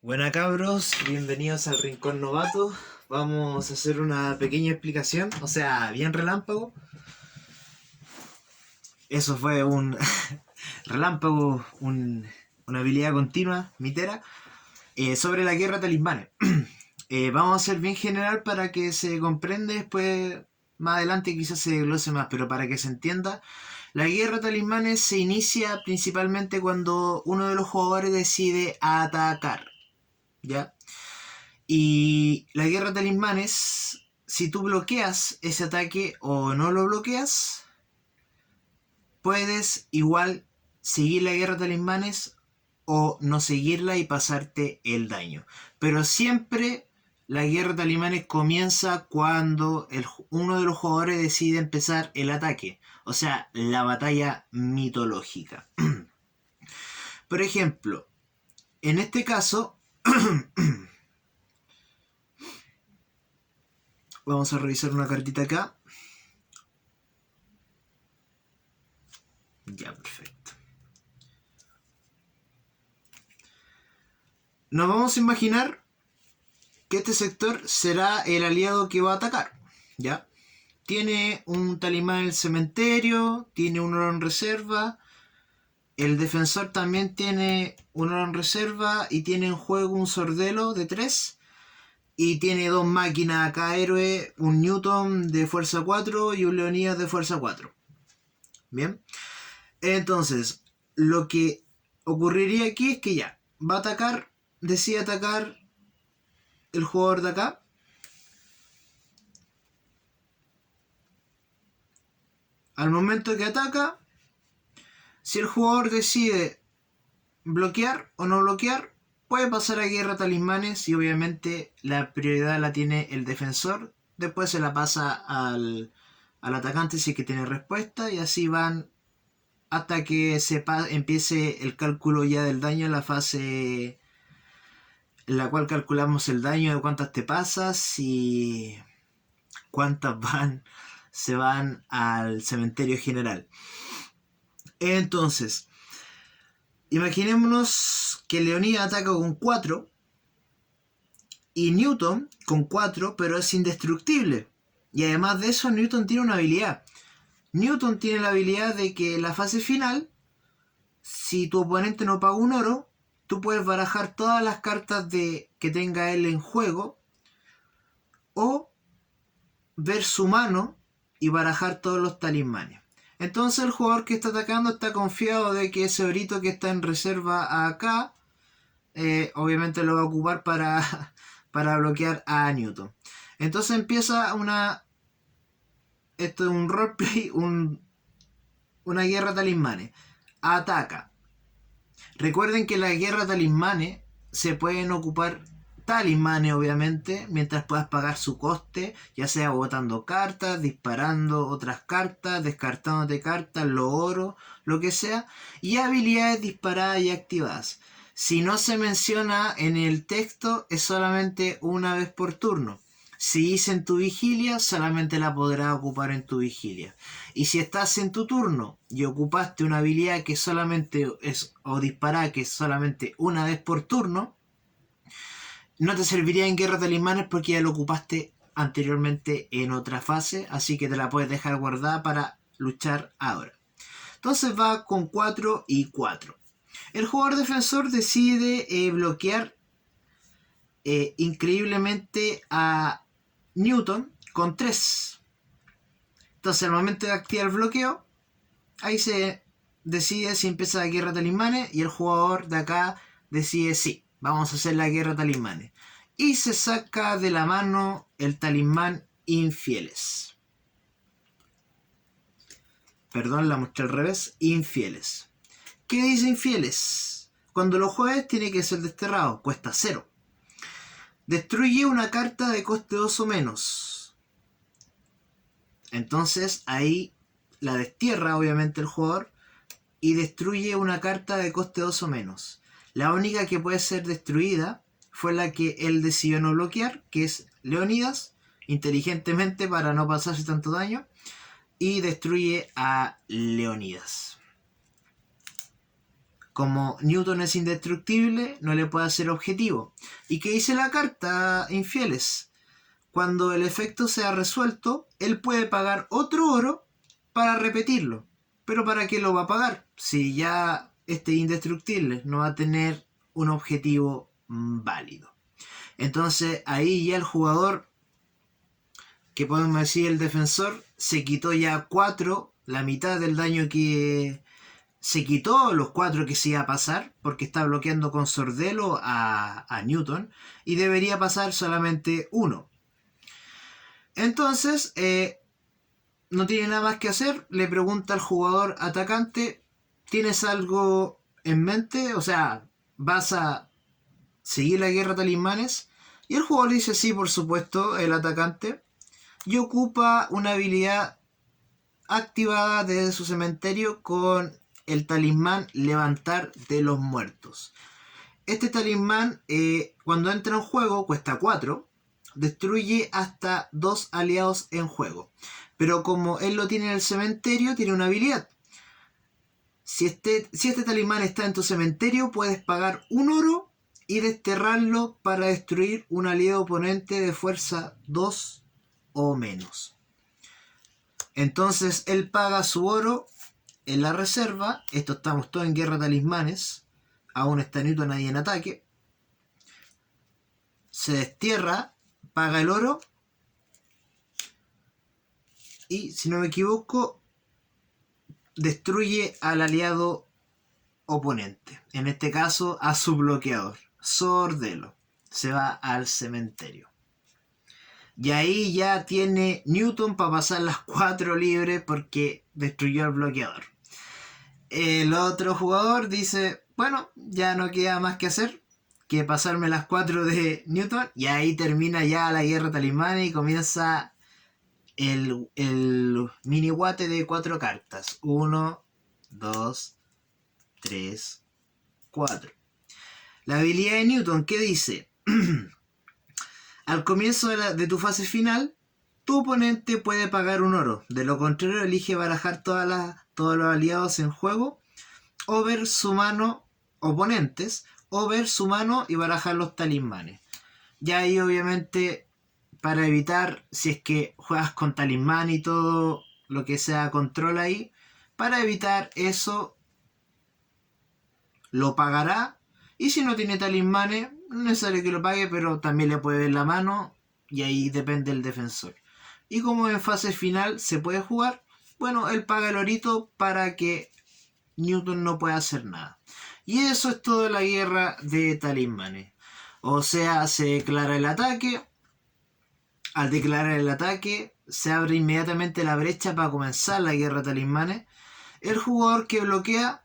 Buena cabros, bienvenidos al Rincón Novato. Vamos a hacer una pequeña explicación, o sea, bien relámpago. Eso fue un relámpago, una habilidad continua, mitera, sobre la guerra talismanes. Vamos a hacer bien general para que se comprenda, después más adelante quizás se desglose más, pero para que se entienda. La guerra talismanes se inicia principalmente cuando uno de los jugadores decide atacar, ¿ya? Y la guerra talismanes, si tú bloqueas ese ataque o no lo bloqueas, puedes igual seguir la guerra talismanes o no seguirla y pasarte el daño. Pero siempre la guerra talismanes comienza cuando uno de los jugadores decide empezar el ataque. O sea, la batalla mitológica. Por ejemplo, en este caso, vamos a revisar una cartita acá. Ya, perfecto. Nos vamos a imaginar que este sector será el aliado que va a atacar, ¿ya? Tiene un talismán en el cementerio, tiene un oro en reserva, el defensor también tiene un oro en reserva y tiene en juego un sordelo de 3 y tiene dos máquinas acá héroe, un Newton de fuerza 4 y un Leonidas de fuerza 4. Bien, entonces lo que ocurriría aquí es que ya va a atacar, decide atacar el jugador de acá. Al momento que ataca, si el jugador decide bloquear o no bloquear, puede pasar a guerra talismanes y obviamente la prioridad la tiene el defensor. Después se la pasa al atacante si es que tiene respuesta y así van hasta que empiece el cálculo ya del daño en la fase en la cual calculamos el daño de cuántas te pasas y cuántas se van al cementerio general. Entonces, imaginémonos que Leonidas ataca con 4 y Newton con 4, pero es indestructible. Y además de eso, Newton tiene una habilidad. Newton tiene la habilidad de que en la fase final, si tu oponente no paga un oro, tú puedes barajar todas las cartas que tenga él en juego o ver su mano y barajar todos los talismanes. Entonces el jugador que está atacando está confiado de que ese orito que está en reserva acá, obviamente lo va a ocupar para bloquear a Newton. Entonces empieza esto es un roleplay, una guerra talismanes. Ataca. Recuerden que la guerra talismanes se pueden ocupar talismanes, obviamente, mientras puedas pagar su coste, ya sea botando cartas, disparando otras cartas, descartándote cartas, lo oro, lo que sea, y habilidades disparadas y activadas. Si no se menciona en el texto, es solamente una vez por turno. Si dice en tu vigilia, solamente la podrás ocupar en tu vigilia. Y si estás en tu turno y ocupaste una habilidad que solamente es, o disparada que es solamente una vez por turno, no te serviría en guerra talismanes porque ya lo ocupaste anteriormente en otra fase, así que te la puedes dejar guardada para luchar ahora. Entonces va con 4 y 4. El jugador defensor decide bloquear increíblemente a Newton con 3. Entonces al momento de activar el bloqueo, ahí se decide si empieza la guerra talismanes y el jugador de acá decide sí, vamos a hacer la guerra talismanes. Y se saca de la mano el talismán infieles. Perdón, la mostré al revés. Infieles. ¿Qué dice infieles? Cuando lo juegues tiene que ser desterrado. Cuesta 0. Destruye una carta de coste 2 o menos. Entonces ahí la destierra obviamente el jugador y destruye una carta de coste 2 o menos. La única que puede ser destruida fue la que él decidió no bloquear, que es Leonidas, inteligentemente para no pasarse tanto daño, y destruye a Leonidas. Como Newton es indestructible, no le puede hacer objetivo. ¿Y qué dice la carta, infieles? Cuando el efecto sea resuelto, él puede pagar otro oro para repetirlo. ¿Pero para qué lo va a pagar? Si ya este indestructible no va a tener un objetivo válido. Entonces ahí ya el jugador, que podemos decir el defensor, se quitó ya 4, la mitad del daño que se quitó, los 4 que se iba a pasar, porque está bloqueando con Sordelo a Newton, y debería pasar solamente 1. Entonces, no tiene nada más que hacer, le pregunta al jugador atacante, ¿tienes algo en mente? O sea, ¿vas a seguir la guerra talismanes? Y el jugador dice sí, por supuesto, el atacante, y ocupa una habilidad activada desde su cementerio con el talismán levantar de los muertos. Este talismán, cuando entra en juego, cuesta 4, destruye hasta 2 aliados en juego. Pero como él lo tiene en el cementerio, tiene una habilidad. Si este talismán está en tu cementerio, puedes pagar 1 oro y desterrarlo para destruir un aliado oponente de fuerza 2 o menos. Entonces él paga su oro en la reserva. Esto estamos todos en guerra talismanes. Aún está Newton ahí en ataque. Se destierra, paga el oro. Y si no me equivoco, destruye al aliado oponente. En este caso a su bloqueador. Sordelo. Se va al cementerio. Y ahí ya tiene Newton para pasar las 4 libres porque destruyó al bloqueador. El otro jugador dice, bueno, ya no queda más que hacer que pasarme las 4 de Newton. Y ahí termina ya la guerra talismana y comienza el mini guate de 4 cartas. 1, 2, 3, 4. La habilidad de Newton, ¿qué dice? Al comienzo de tu fase final, tu oponente puede pagar 1 oro. De lo contrario, elige barajar todos los aliados en juego, o ver su mano, oponentes, o ver su mano y barajar los talismanes. Ya ahí obviamente, para evitar, si es que juegas con talismán y todo lo que sea control ahí, para evitar eso, lo pagará. Y si no tiene talismanes, no es necesario que lo pague, pero también le puede ver la mano y ahí depende el defensor. Y como en fase final se puede jugar, bueno, él paga el orito para que Newton no pueda hacer nada. Y eso es toda la guerra de talismanes. O sea, se declara el ataque. Al declarar el ataque, se abre inmediatamente la brecha para comenzar la guerra de talismanes. El jugador que bloquea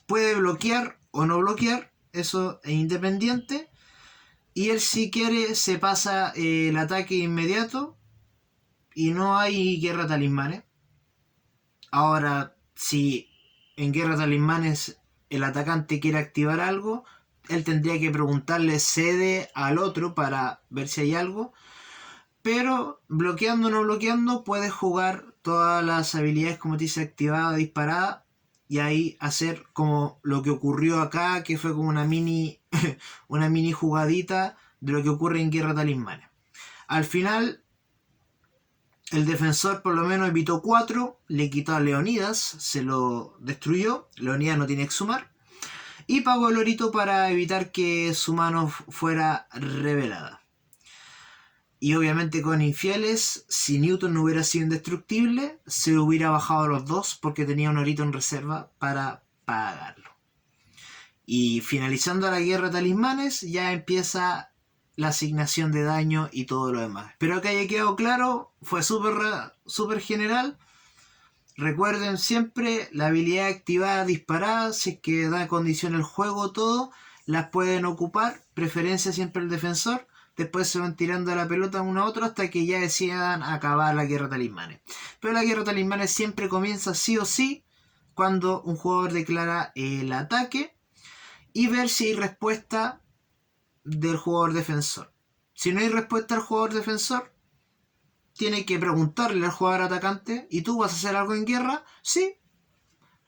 puede bloquear o no bloquear, eso es independiente. Y él, si quiere, se pasa el ataque inmediato y no hay guerra talismanes. Ahora, si en guerra talismanes el atacante quiere activar algo, él tendría que preguntarle cede al otro para ver si hay algo. Pero bloqueando o no bloqueando, puedes jugar todas las habilidades, como te dice, activada, disparada, y ahí hacer como lo que ocurrió acá, que fue como una mini jugadita de lo que ocurre en Guerra Talismanes. Al final, el defensor por lo menos evitó 4, le quitó a Leonidas, se lo destruyó, Leonidas no tiene que sumar, y pagó el orito para evitar que su mano fuera revelada. Y obviamente con infieles, si Newton no hubiera sido indestructible, se hubiera bajado a los 2 porque tenía un orito en reserva para pagarlo. Y finalizando la guerra de talismanes, ya empieza la asignación de daño y todo lo demás. Espero que haya quedado claro, fue súper general. Recuerden siempre la habilidad activada disparada, si es que da condición el juego, todo, las pueden ocupar, preferencia siempre el defensor. Después se van tirando la pelota uno a otro hasta que ya decidan acabar la guerra de talismanes. Pero la guerra de talismanes siempre comienza sí o sí cuando un jugador declara el ataque y ver si hay respuesta del jugador defensor. Si no hay respuesta del jugador defensor, tiene que preguntarle al jugador atacante: ¿y tú vas a hacer algo en guerra? Sí.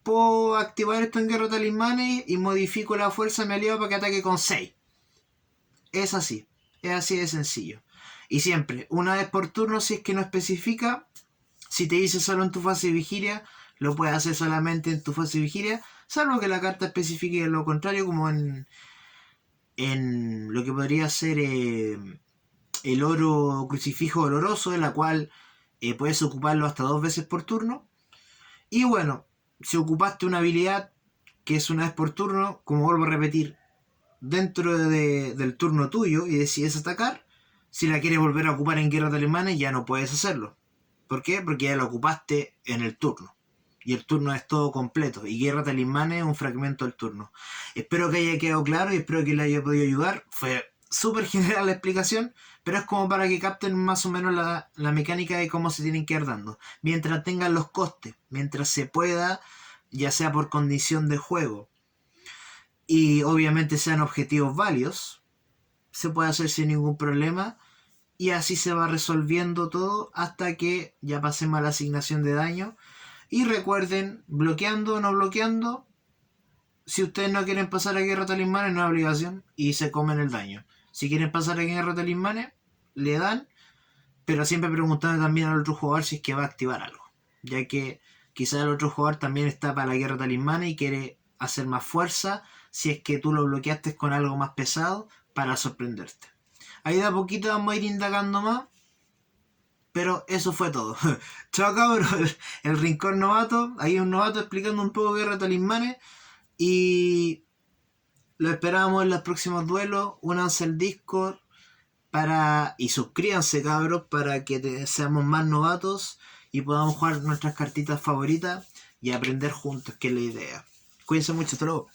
puedo activar esto en Guerra de Talismanes y modifico la fuerza de mi aliado para que ataque con 6. Es así de sencillo. Y siempre, una vez por turno, si es que no especifica, si te dice solo en tu fase de vigilia, lo puedes hacer solamente en tu fase de vigilia, salvo que la carta especifique lo contrario, como en lo que podría ser el oro crucifijo oloroso, en la cual puedes ocuparlo hasta 2 veces por turno. Y bueno, si ocupaste una habilidad que es una vez por turno, como vuelvo a repetir, dentro del turno tuyo y decides atacar, si la quieres volver a ocupar en Guerra de Alemanes ya no puedes hacerlo. ¿Por qué? Porque ya la ocupaste en el turno. Y el turno es todo completo. Y Guerra de Talismanes es un fragmento del turno. Espero que haya quedado claro y espero que le haya podido ayudar. Fue súper general la explicación, pero es como para que capten más o menos la mecánica de cómo se tienen que ir dando. Mientras tengan los costes, mientras se pueda, ya sea por condición de juego, y obviamente sean objetivos válidos, se puede hacer sin ningún problema. Y así se va resolviendo todo hasta que ya pasemos a la asignación de daño. Y recuerden, bloqueando o no bloqueando, si ustedes no quieren pasar a Guerra Talismanes, no es obligación y se comen el daño. Si quieren pasar a Guerra Talismanes, le dan, pero siempre preguntando también al otro jugador si es que va a activar algo, ya que quizás el otro jugador también está para la Guerra Talismanes y quiere hacer más fuerza si es que tú lo bloqueaste con algo más pesado para sorprenderte. Ahí de a poquito vamos a ir indagando más. Pero eso fue todo. Chao cabros, el rincón novato. Ahí un novato explicando un poco Guerra de Talismanes. Y lo esperamos en los próximos duelos. Únanse al Discord y suscríbanse cabros para que seamos más novatos y podamos jugar nuestras cartitas favoritas y aprender juntos, que es la idea. Cuídense mucho, hasta luego.